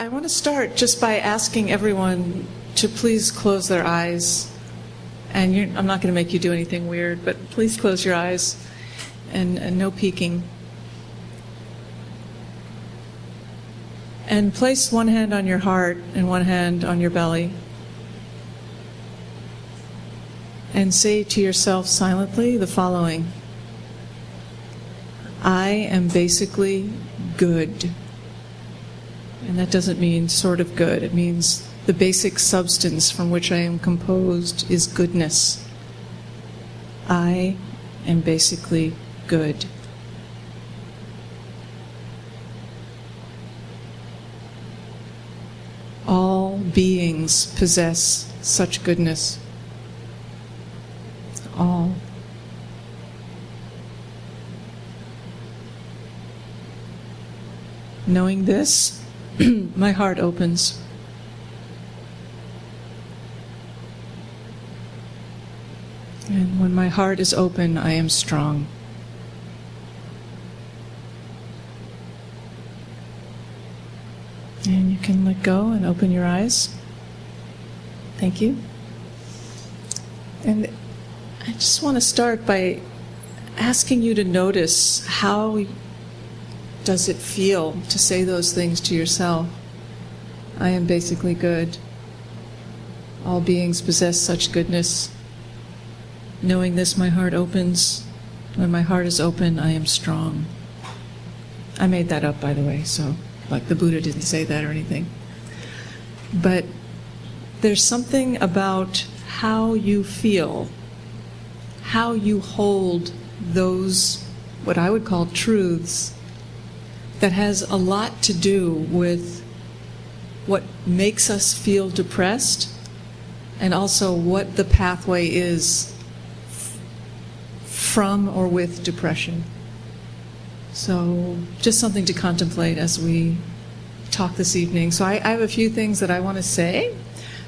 I want to start just by asking everyone to please close their eyes. And I'm not going to make you do anything weird, but please close your eyes and no peeking. And place one hand on your heart and one hand on your belly. And say to yourself silently the following: I am basically good. And that doesn't mean sort of good. It means the basic substance from which I am composed is goodness. I am basically good. All beings possess such goodness. All. Knowing this, my heart opens. And when my heart is open, I am strong. And you can let go and open your eyes. Thank you. And I just want to start by asking you to notice how does it feel to say those things to yourself. I am basically good. All beings possess such goodness. Knowing this, my heart opens. When my heart is open, I am strong. I made that up, by the way, so like the Buddha didn't say that or anything. But there's something about how you feel, how you hold those, what I would call truths, that has a lot to do with what makes us feel depressed and also what the pathway is from or with depression. So just something to contemplate as we talk this evening. So I have a few things that I want to say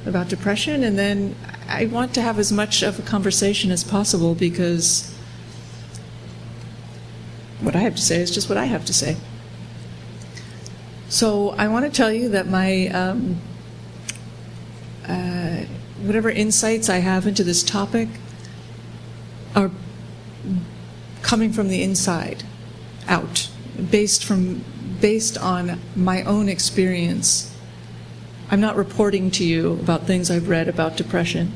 about depression, and then I want to have as much of a conversation as possible, because what I have to say is just what I have to say. So I want to tell you that my whatever insights I have into this topic are coming from the inside out, based on my own experience. I'm not reporting to you about things I've read about depression.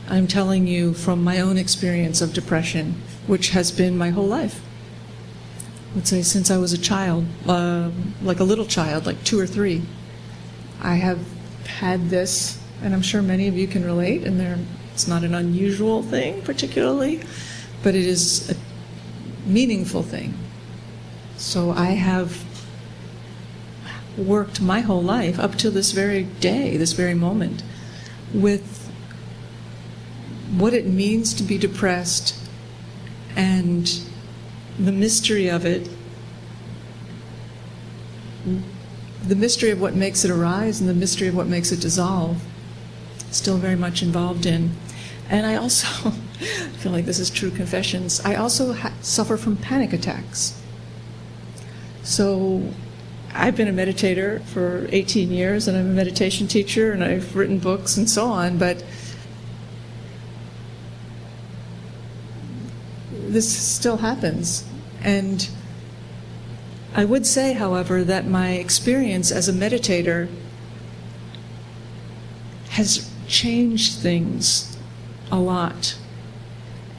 I'm telling you from my own experience of depression, which has been my whole life. I would say since I was a child, like a little child, like 2 or 3. I have had this, and I'm sure many of you can relate, and it's not an unusual thing particularly, but it is a meaningful thing. So I have worked my whole life up to this very day, this very moment, with what it means to be depressed and the mystery of it, the mystery of what makes it arise and the mystery of what makes it dissolve, still very much involved in. And I also feel like this is true confessions. I also suffer from panic attacks. So I've been a meditator for 18 years, and I'm a meditation teacher, and I've written books and so on, but this still happens. And I would say, however, that my experience as a meditator has changed things a lot.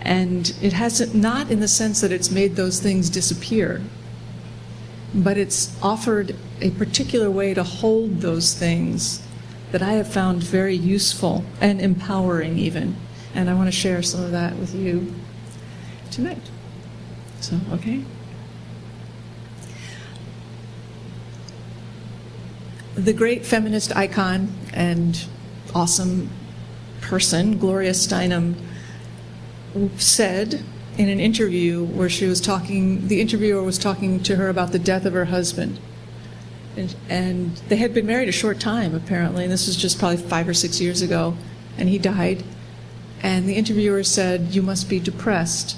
And it hasn't, not in the sense that it's made those things disappear, but it's offered a particular way to hold those things that I have found very useful and empowering even. And I want to share some of that with you tonight. So, okay. The great feminist icon and awesome person, Gloria Steinem, said in an interview where she was talking, the interviewer was talking to her about the death of her husband. And they had been married a short time, apparently, and this was just probably 5 or 6 years ago, and he died. And the interviewer said, "You must be depressed."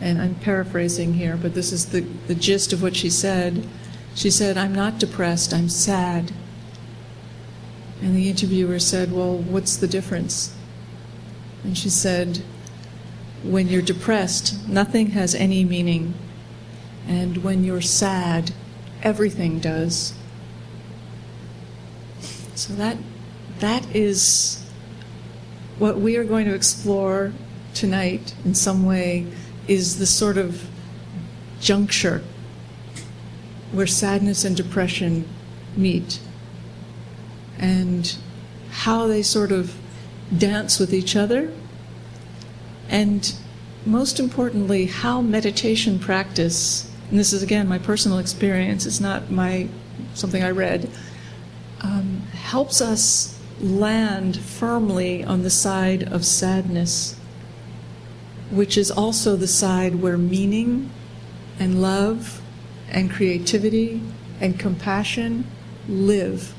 And I'm paraphrasing here, but this is the gist of what she said. She said, "I'm not depressed, I'm sad." And the interviewer said, well, what's the difference? And she said, when you're depressed, nothing has any meaning. And when you're sad, everything does. So that is what we are going to explore tonight in some way, is the sort of juncture where sadness and depression meet, and how they sort of dance with each other, and most importantly, how meditation practice, and this is again my personal experience, it's not something I read, helps us land firmly on the side of sadness, which is also the side where meaning and love and creativity and compassion live.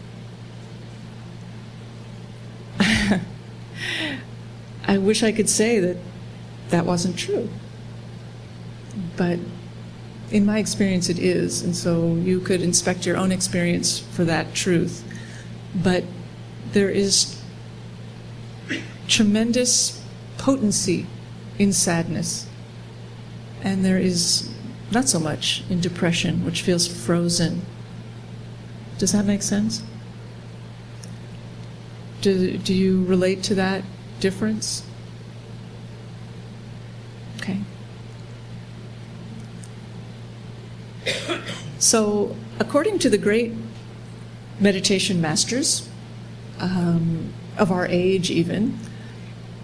I wish I could say that that wasn't true, but in my experience it is, and so you could inspect your own experience for that truth. But there is tremendous potency in sadness, and there is not so much in depression, which feels frozen. Does that make sense? Do you relate to that difference? Okay. So, according to the great meditation masters of our age even,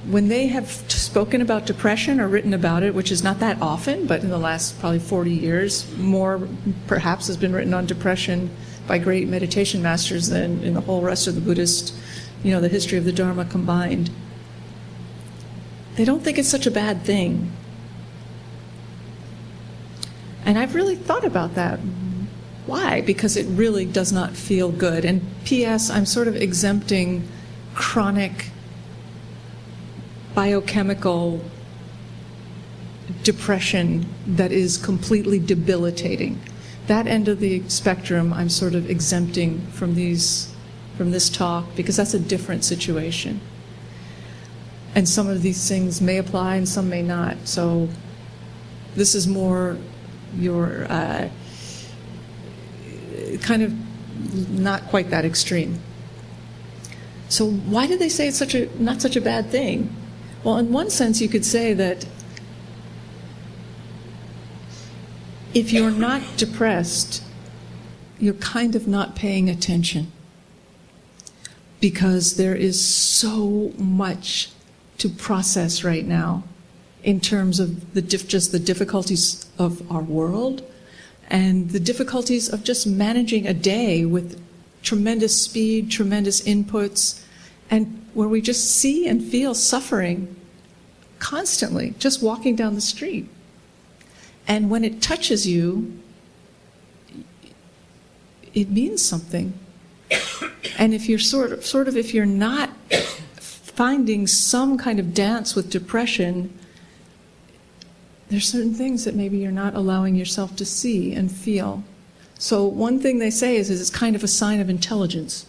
when they have spoken about depression or written about it, which is not that often, but in the last probably 40 years, more perhaps has been written on depression by great meditation masters than in the whole rest of the Buddhist, the history of the Dharma combined. They don't think it's such a bad thing. And I've really thought about that. Why? Because it really does not feel good. And P.S., I'm sort of exempting chronic biochemical depression that is completely debilitating. That end of the spectrum I'm sort of exempting from this talk, because that's a different situation. And some of these things may apply and some may not. So this is more your kind of not quite that extreme. So why do they say it's not such a bad thing? Well, in one sense, you could say that if you're not depressed, you're kind of not paying attention, because there is so much to process right now in terms of just the difficulties of our world and the difficulties of just managing a day with tremendous speed, tremendous inputs, and where we just see and feel suffering constantly, just walking down the street. And when it touches you, it means something. And if you're if you're not finding some kind of dance with depression, there's certain things that maybe you're not allowing yourself to see and feel. So one thing they say is it's kind of a sign of intelligence.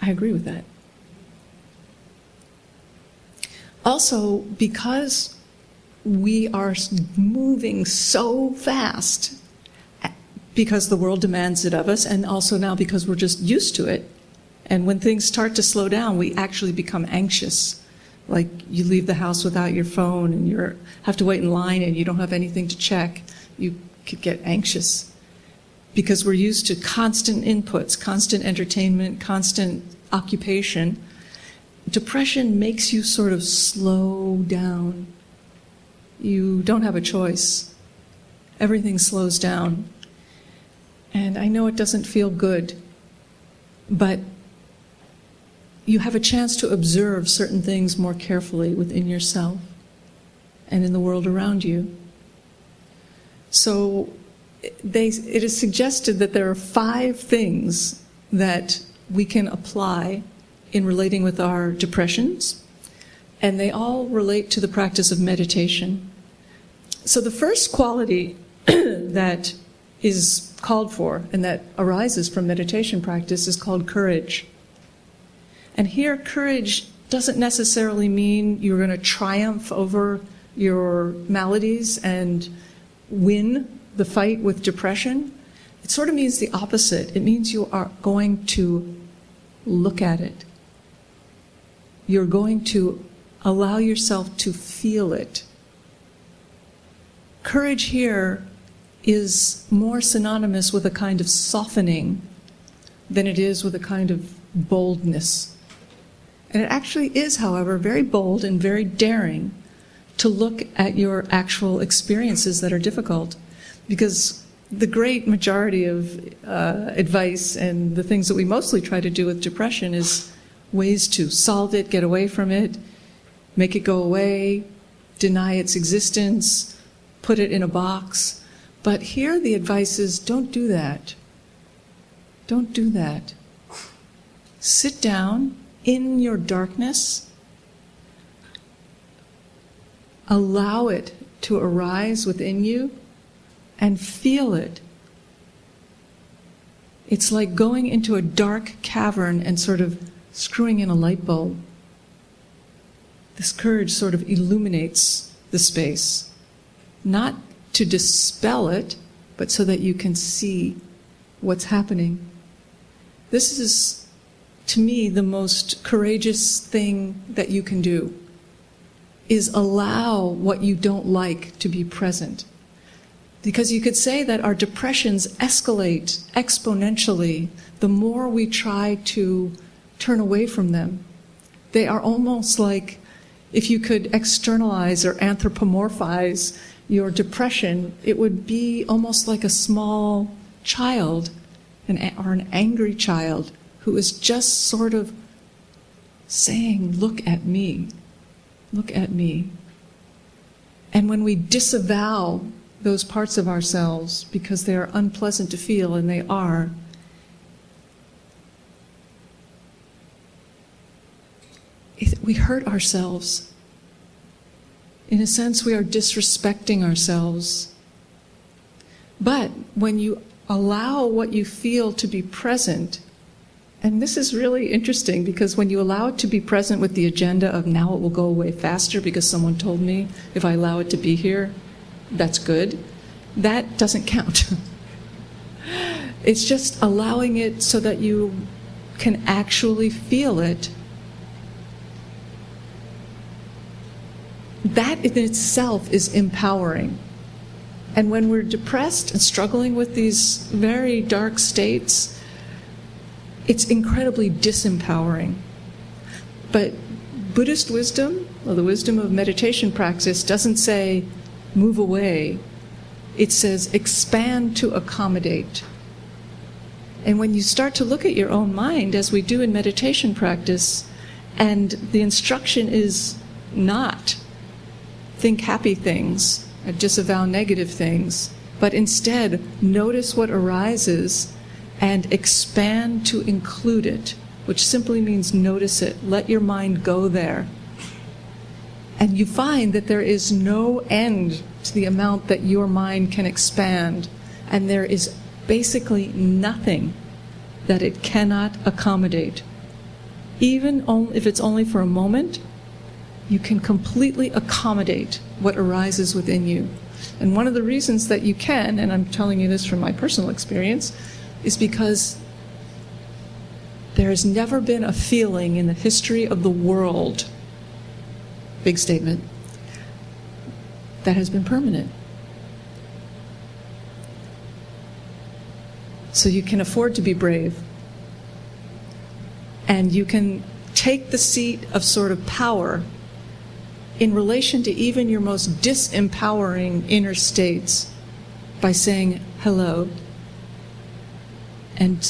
I agree with that. Also, because we are moving so fast, because the world demands it of us, and also now because we're just used to it, and when things start to slow down, we actually become anxious. Like you leave the house without your phone and you have to wait in line and you don't have anything to check, you could get anxious. Because we're used to constant inputs, constant entertainment, constant occupation. Depression makes you sort of slow down. You don't have a choice. Everything slows down. And I know it doesn't feel good, but you have a chance to observe certain things more carefully within yourself and in the world around you. So it is suggested that there are 5 things that we can apply in relating with our depressions, and they all relate to the practice of meditation. So the first quality that is called for and that arises from meditation practice is called courage. And here, courage doesn't necessarily mean you're going to triumph over your maladies and win the fight with depression. It sort of means the opposite. It means you are going to look at it. You're going to allow yourself to feel it. Courage here is more synonymous with a kind of softening than it is with a kind of boldness. And it actually is, however, very bold and very daring to look at your actual experiences that are difficult. Because the great majority of advice and the things that we mostly try to do with depression is ways to solve it, get away from it, make it go away, deny its existence, put it in a box. But here the advice is, don't do that. Don't do that. Sit down in your darkness. Allow it to arise within you and feel it. It's like going into a dark cavern and sort of screwing in a light bulb. This courage sort of illuminates the space, not to dispel it, but so that you can see what's happening. This is, to me, the most courageous thing that you can do, is allow what you don't like to be present. Because you could say that our depressions escalate exponentially the more we try to turn away from them. They are almost like, if you could externalize or anthropomorphize your depression, it would be almost like a small child or an angry child who is just sort of saying, look at me, look at me. And when we disavow those parts of ourselves because they are unpleasant to feel, and they are, we hurt ourselves. In a sense, we are disrespecting ourselves. But when you allow what you feel to be present, and this is really interesting because when you allow it to be present with the agenda of now it will go away faster because someone told me if I allow it to be here, that's good, that doesn't count. It's just allowing it so that you can actually feel it. That in itself is empowering. And when we're depressed and struggling with these very dark states, it's incredibly disempowering. But Buddhist wisdom, or the wisdom of meditation practice, doesn't say, move away. It says, expand to accommodate. And when you start to look at your own mind, as we do in meditation practice, and the instruction is not think happy things, or disavow negative things, but instead notice what arises and expand to include it, which simply means notice it. Let your mind go there. And you find that there is no end to the amount that your mind can expand, and there is basically nothing that it cannot accommodate. Even if it's only for a moment, you can completely accommodate what arises within you. And one of the reasons that you can, and I'm telling you this from my personal experience, is because there has never been a feeling in the history of the world, big statement, that has been permanent. So you can afford to be brave. And you can take the seat of sort of power in relation to even your most disempowering inner states by saying hello and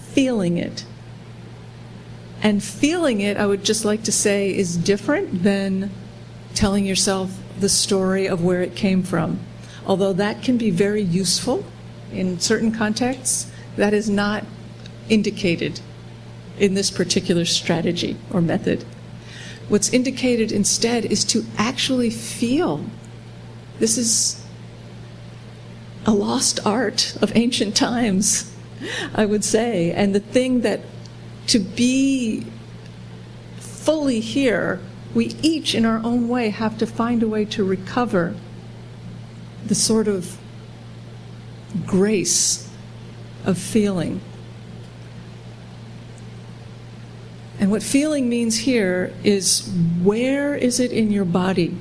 feeling it. And feeling it, I would just like to say, is different than telling yourself the story of where it came from. Although that can be very useful in certain contexts, that is not indicated in this particular strategy or method. What's indicated instead is to actually feel. This is a lost art of ancient times, I would say. And the thing that to be fully here, we each in our own way have to find a way to recover the sort of grace of feeling. And what feeling means here is, where is it in your body?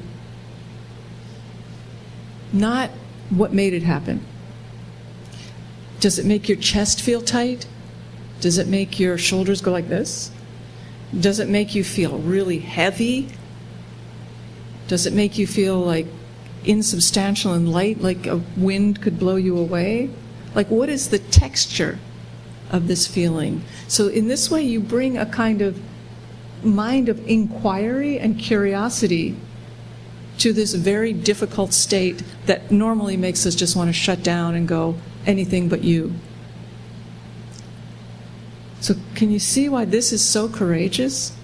Not what made it happen. Does it make your chest feel tight? Does it make your shoulders go like this? Does it make you feel really heavy? Does it make you feel like insubstantial and light, like a wind could blow you away? Like, what is the texture of this feeling? So in this way, you bring a kind of mind of inquiry and curiosity to this very difficult state that normally makes us just want to shut down and go, anything but you. So can you see why this is so courageous?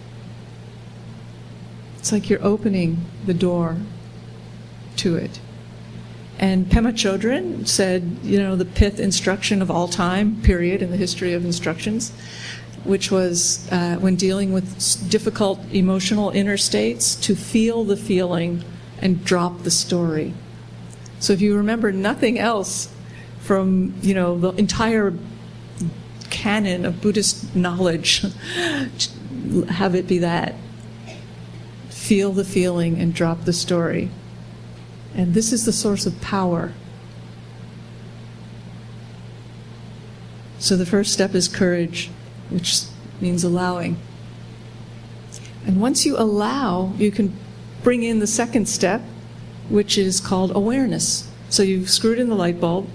It's like you're opening the door to it. And Pema Chodron said, the pith instruction of all time, period, in the history of instructions, which was when dealing with difficult emotional inner states, to feel the feeling and drop the story. So if you remember nothing else from, the entire canon of Buddhist knowledge, have it be that. Feel the feeling and drop the story. And this is the source of power. So the first step is courage, which means allowing. And once you allow, you can bring in the second step, which is called awareness. So you've screwed in the light bulb.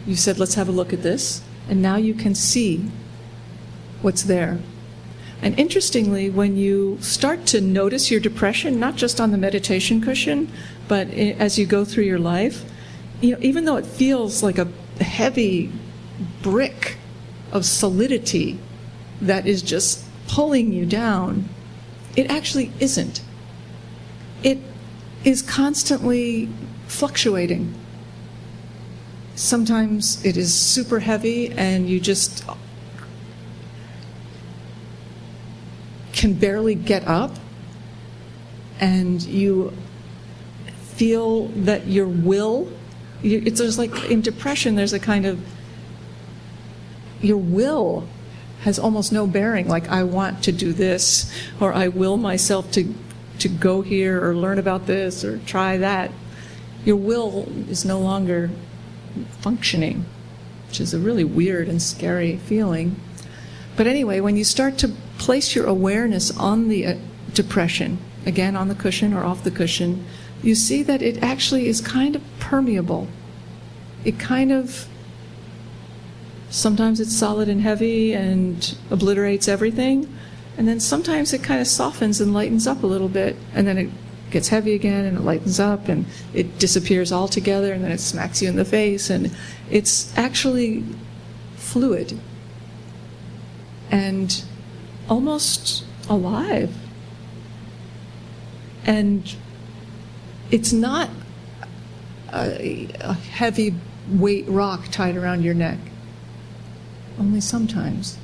You said, let's have a look at this. And now you can see what's there. And interestingly, when you start to notice your depression, not just on the meditation cushion, but as you go through your life, even though it feels like a heavy brick of solidity that is just pulling you down, it actually isn't. It is constantly fluctuating. Sometimes it is super heavy and you just can barely get up, and you feel that your will, there's like in depression, there's a kind of, your will has almost no bearing, like I want to do this, or I will myself to go here, or learn about this, or try that. Your will is no longer functioning, which is a really weird and scary feeling. But anyway, when you start to place your awareness on the depression, again on the cushion or off the cushion, you see that it actually is kind of permeable. It kind of, sometimes it's solid and heavy and obliterates everything, and then sometimes it kind of softens and lightens up a little bit, and then it gets heavy again and it lightens up and it disappears altogether, and then it smacks you in the face, and it's actually fluid and almost alive. And it's not a heavy weight rock tied around your neck. Only sometimes.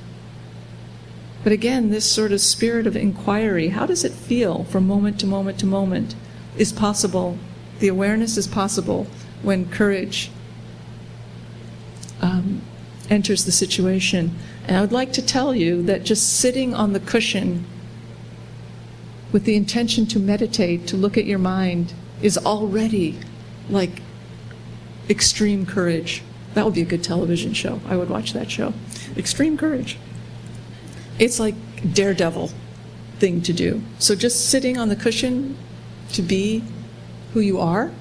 But again, this sort of spirit of inquiry, how does it feel from moment to moment to moment, is possible. The awareness is possible when courage enters the situation. And I would like to tell you that just sitting on the cushion with the intention to meditate, to look at your mind, is already like extreme courage. That would be a good television show. I would watch that show. Extreme courage. It's like daredevil thing to do. So just sitting on the cushion to be who you are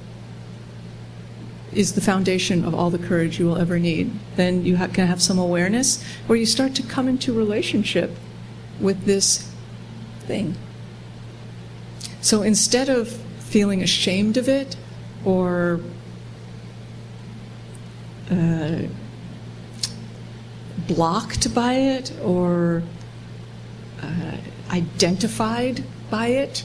is the foundation of all the courage you will ever need. Then you can have some awareness where you start to come into relationship with this thing. So instead of feeling ashamed of it or blocked by it or identified by it,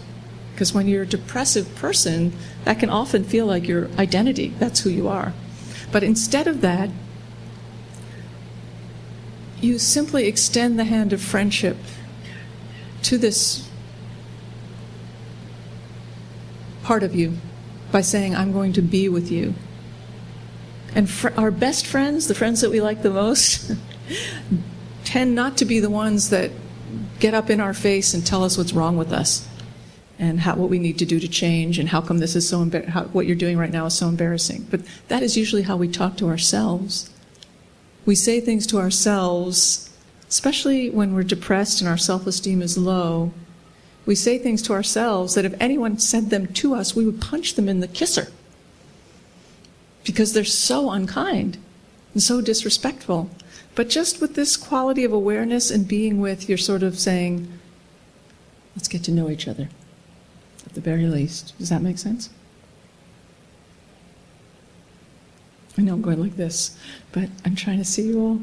because when you're a depressive person, that can often feel like your identity. That's who you are. But instead of that, you simply extend the hand of friendship to this part of you by saying, I'm going to be with you. And our best friends, the friends that we like the most, tend not to be the ones that get up in our face and tell us what's wrong with us and what we need to do to change and how come this is so what you're doing right now is so embarrassing. But that is usually how we talk to ourselves. We say things to ourselves, especially when we're depressed and our self-esteem is low. We say things to ourselves that if anyone said them to us, we would punch them in the kisser because they're so unkind and so disrespectful. But just with this quality of awareness and being with, you're sort of saying, let's get to know each other, at the very least. Does that make sense? I know I'm going like this, but I'm trying to see you all.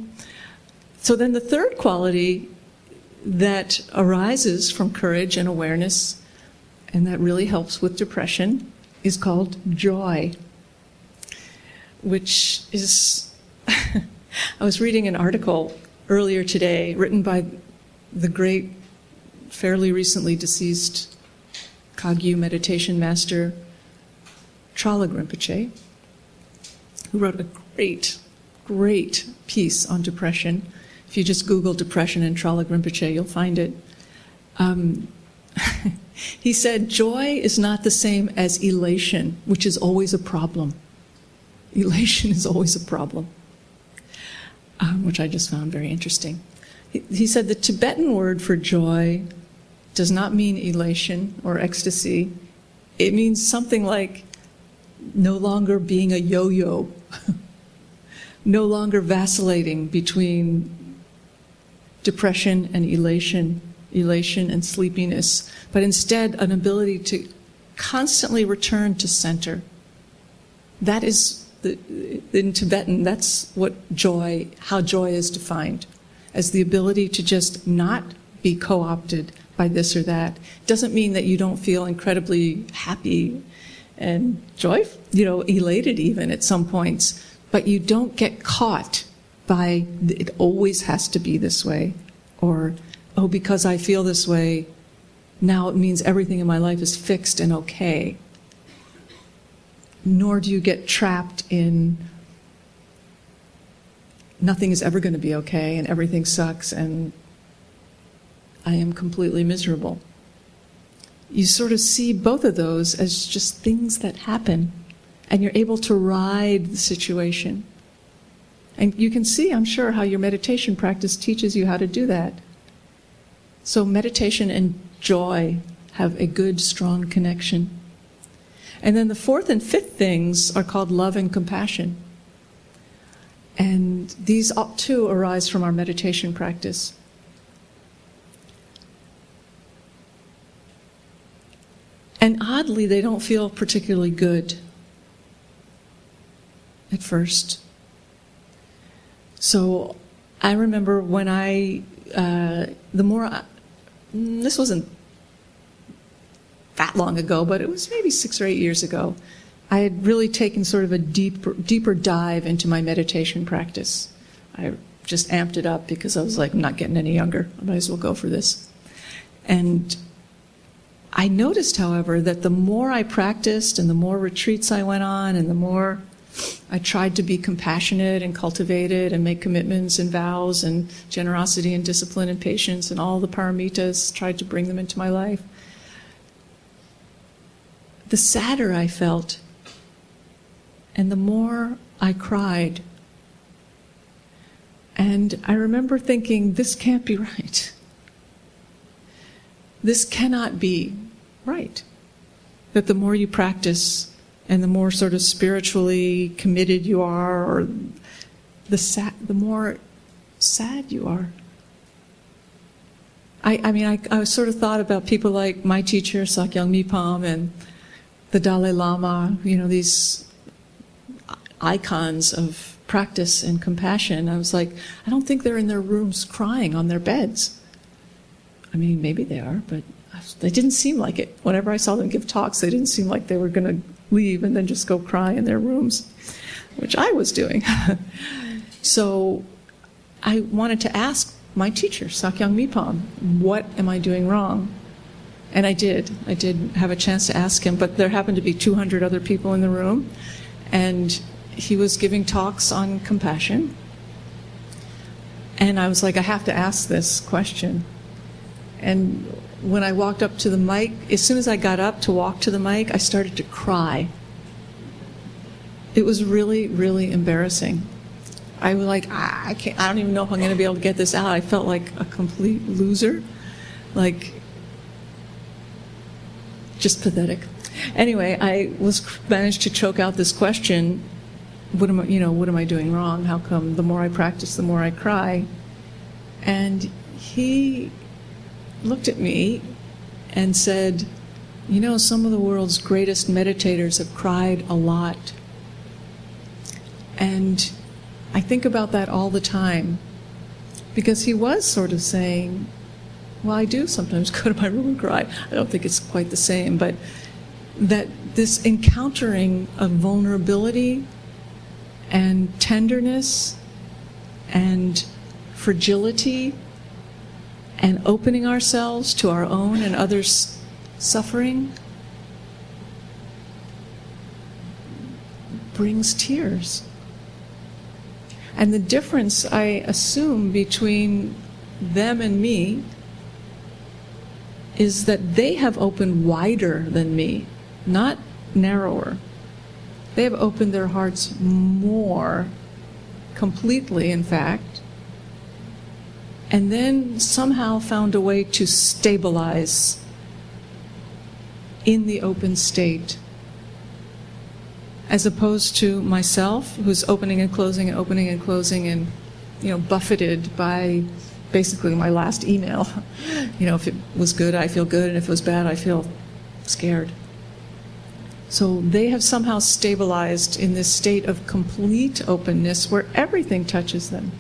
So then the third quality that arises from courage and awareness, and that really helps with depression, is called joy, which is... I was reading an article earlier today written by the great, fairly recently deceased Kagyu meditation master, Trala Rinpoche, who wrote a great piece on depression. If you just Google depression and Trala Rinpoche, you'll find it. He said, joy is not the same as elation, which is always a problem. Elation is always a problem. Which I just found very interesting. He said the Tibetan word for joy does not mean elation or ecstasy. It means something like no longer being a yo-yo, no longer vacillating between depression and elation and sleepiness, but instead an ability to constantly return to center. That is, in Tibetan, that's how joy is defined, as the ability to just not be co-opted by this or that. It doesn't mean that you don't feel incredibly happy and joyful, elated even at some points, but you don't get caught by it always has to be this way, or, oh, because I feel this way, now it means everything in my life is fixed and okay. Nor do you get trapped in nothing is ever going to be okay and everything sucks and I am completely miserable. You sort of see both of those as just things that happen, and you're able to ride the situation. And you can see, I'm sure, how your meditation practice teaches you how to do that. So meditation and joy have a good, strong connection. And then the fourth and fifth things are called love and compassion. And these too arise from our meditation practice. And oddly, they don't feel particularly good at first. So I remember when this wasn't that long ago, but it was maybe 6 or 8 years ago, I had really taken sort of a deeper dive into my meditation practice. I just amped it up because I was like, I'm not getting any younger. I might as well go for this. And I noticed, however, that the more I practiced and the more retreats I went on and the more I tried to be compassionate and cultivated and make commitments and vows and generosity and discipline and patience and all the paramitas, tried to bring them into my life, the sadder I felt and the more I cried. And I remember thinking, this can't be right. This cannot be right. That the more you practice and the more sort of spiritually committed you are, or the more sad you are. I sort of thought about people like my teacher, Sakyong Mipam, and the Dalai Lama, these icons of practice and compassion. I was like, I don't think they're in their rooms crying on their beds. I mean, maybe they are, but they didn't seem like it. Whenever I saw them give talks, they didn't seem like they were going to leave and then just go cry in their rooms. which I was doing. So I wanted to ask my teacher, Sakyong Mipam, what am I doing wrong? And I did. I did have a chance to ask him, but there happened to be 200 other people in the room, and he was giving talks on compassion. And I was like, I have to ask this question. And when I walked up to the mic, as soon as I got up to walk to the mic, I started to cry. It was really, really embarrassing. I was like, I don't even know if I'm going to be able to get this out. I felt like a complete loser, like just pathetic. Anyway, I managed to choke out this question. What am I doing wrong? How come the more I practice, the more I cry? And he looked at me and said, some of the world's greatest meditators have cried a lot. And I think about that all the time, because he was sort of saying, well, I do sometimes go to my room and cry. I don't think it's quite the same, but that this encountering of vulnerability and tenderness and fragility and opening ourselves to our own and others' suffering brings tears. And the difference, I assume, between them and me is that they have opened wider than me, not narrower. They have opened their hearts more, completely, in fact, and then somehow found a way to stabilize in the open state, as opposed to myself, who's opening and closing and opening and closing and, buffeted by basically my last email. If it was good, I feel good, and if it was bad, I feel scared. So they have somehow stabilized in this state of complete openness where everything touches them.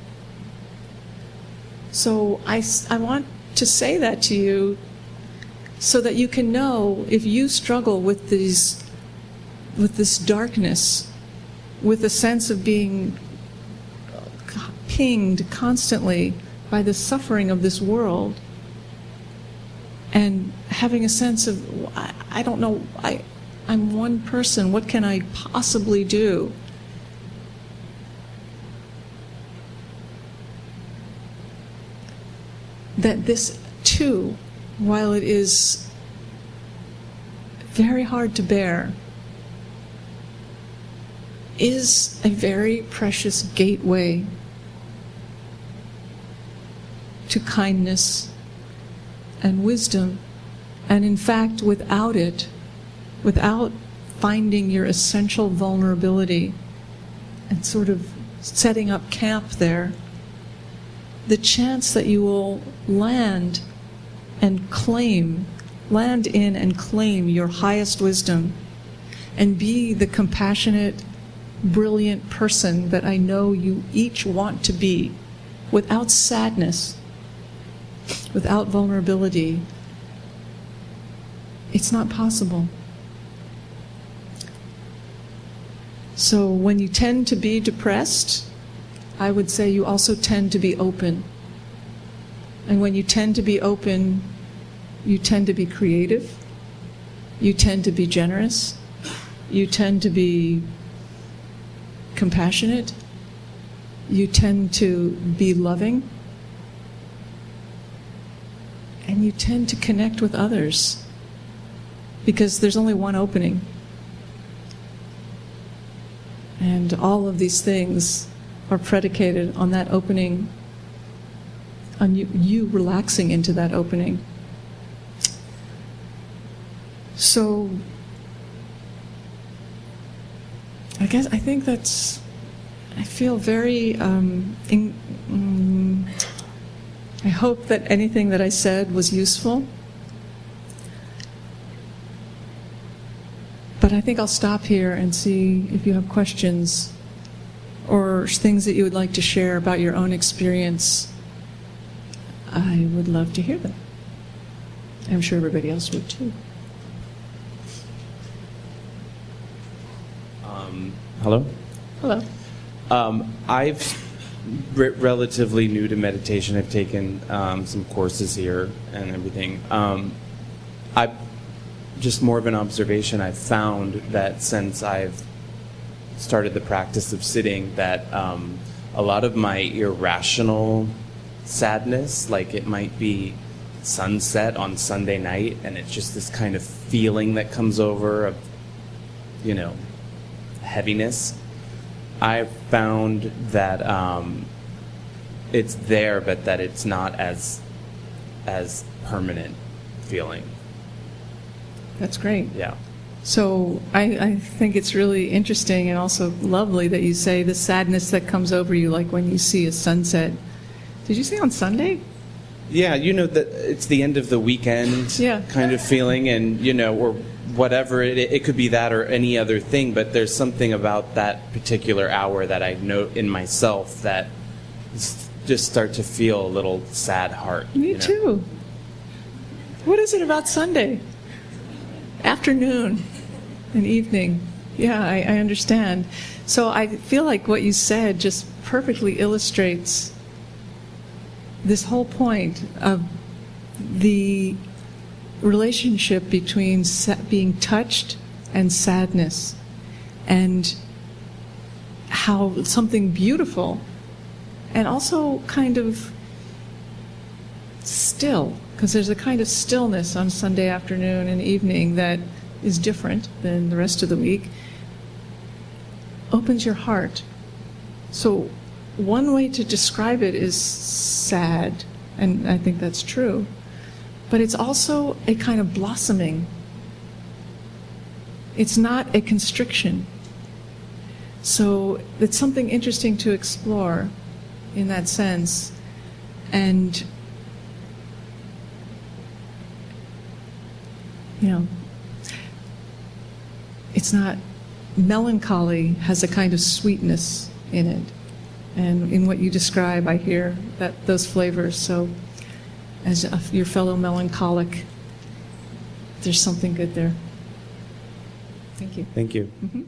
So I want to say that to you so that you can know if you struggle with this darkness, with a sense of being pinged constantly by the suffering of this world, and having a sense of, I don't know, I'm one person, what can I possibly do? That this too, while it is very hard to bear, is a very precious gateway to kindness and wisdom. And in fact, without it, without finding your essential vulnerability and sort of setting up camp there, the chance that you will land in and claim your highest wisdom and be the compassionate, brilliant person that I know you each want to be, without sadness, without vulnerability, it's not possible. So when you tend to be depressed, I would say you also tend to be open. And when you tend to be open, you tend to be creative, you tend to be generous, you tend to be compassionate, you tend to be loving, and you tend to connect with others, because there's only one opening. And all of these things are predicated on that opening, on you relaxing into that opening. So I think that's, I feel very, I hope that anything that I said was useful. But I think I'll stop here and see if you have questions or things that you would like to share about your own experience. I would love to hear them. I'm sure everybody else would too. Hello? Hello. I've relatively new to meditation. I've taken some courses here and everything. I just more of an observation. I've found that since I've started the practice of sitting, that a lot of my irrational sadness, like it might be sunset on Sunday night, and it's just this kind of feeling that comes over of, heaviness. I've found that it's there, but that it's not as permanent feeling. That's great. Yeah. So I think it's really interesting and also lovely that you say the sadness that comes over you, like when you see a sunset. Did you say on Sunday? Yeah, that it's the end of the weekend kind of feeling, and, or whatever, it could be that or any other thing, but there's something about that particular hour that I note in myself that just start to feel a little sad heart. Me too. What is it about Sunday? Afternoon and evening. Yeah, I understand. So I feel like what you said just perfectly illustrates this whole point of the relationship between being touched and sadness, and how something beautiful and also kind of still, because there's a kind of stillness on Sunday afternoon and evening that is different than the rest of the week, opens your heart. So one way to describe it is sad, and I think that's true, but it's also a kind of blossoming. It's not a constriction. So it's something interesting to explore in that sense. And it's not, melancholy has a kind of sweetness in it. And in what you describe, I hear those flavors. So as your fellow melancholic, there's something good there. Thank you. Thank you. Mm-hmm.